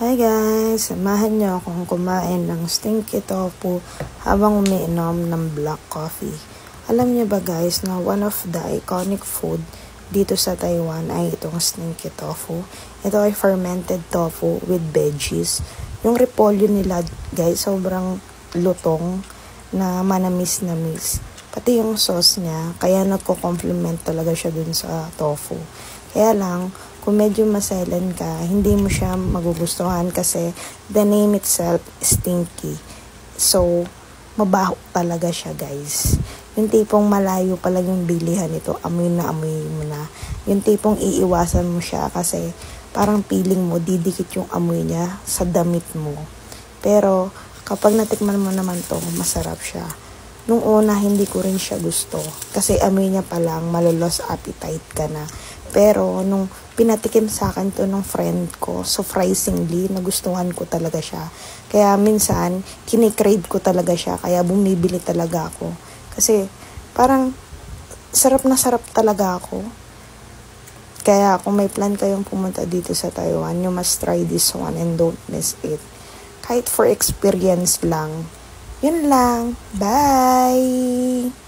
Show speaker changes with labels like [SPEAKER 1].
[SPEAKER 1] Hi guys! Samahan niyo akong kumain ng stinky tofu habang umiinom ng black coffee. Alam niyo ba guys na one of the iconic food dito sa Taiwan ay itong stinky tofu. Ito ay fermented tofu with veggies. Yung repolyo nila guys sobrang lutong na manamis-namis. Pati yung sauce niya, kaya nagko-complement talaga siya dun sa tofu. Kaya lang, kung medyo maselan ka, hindi mo siya magugustuhan kasi the name itself is stinky. So, mabaho talaga siya guys. Yung tipong malayo pa lang yung bilihan nito, amoy na amoy mo na. Yung tipong iiwasan mo siya kasi parang feeling mo didikit yung amoy niya sa damit mo. Pero kapag natikman mo naman to, masarap siya. Nung una, hindi ko rin siya gusto. Kasi amoy niya pa lang, malolos appetite ka na. Pero, nung pinatikim sa akin to ng friend ko, surprisingly, nagustuhan ko talaga siya. Kaya minsan, kinikrave ko talaga siya. Kaya bumibili talaga ako. Kasi, parang, sarap na sarap talaga ako. Kaya, kung may plan kayong pumunta dito sa Taiwan, you must try this one and don't miss it. Kahit for experience lang. Yun lang. Bye!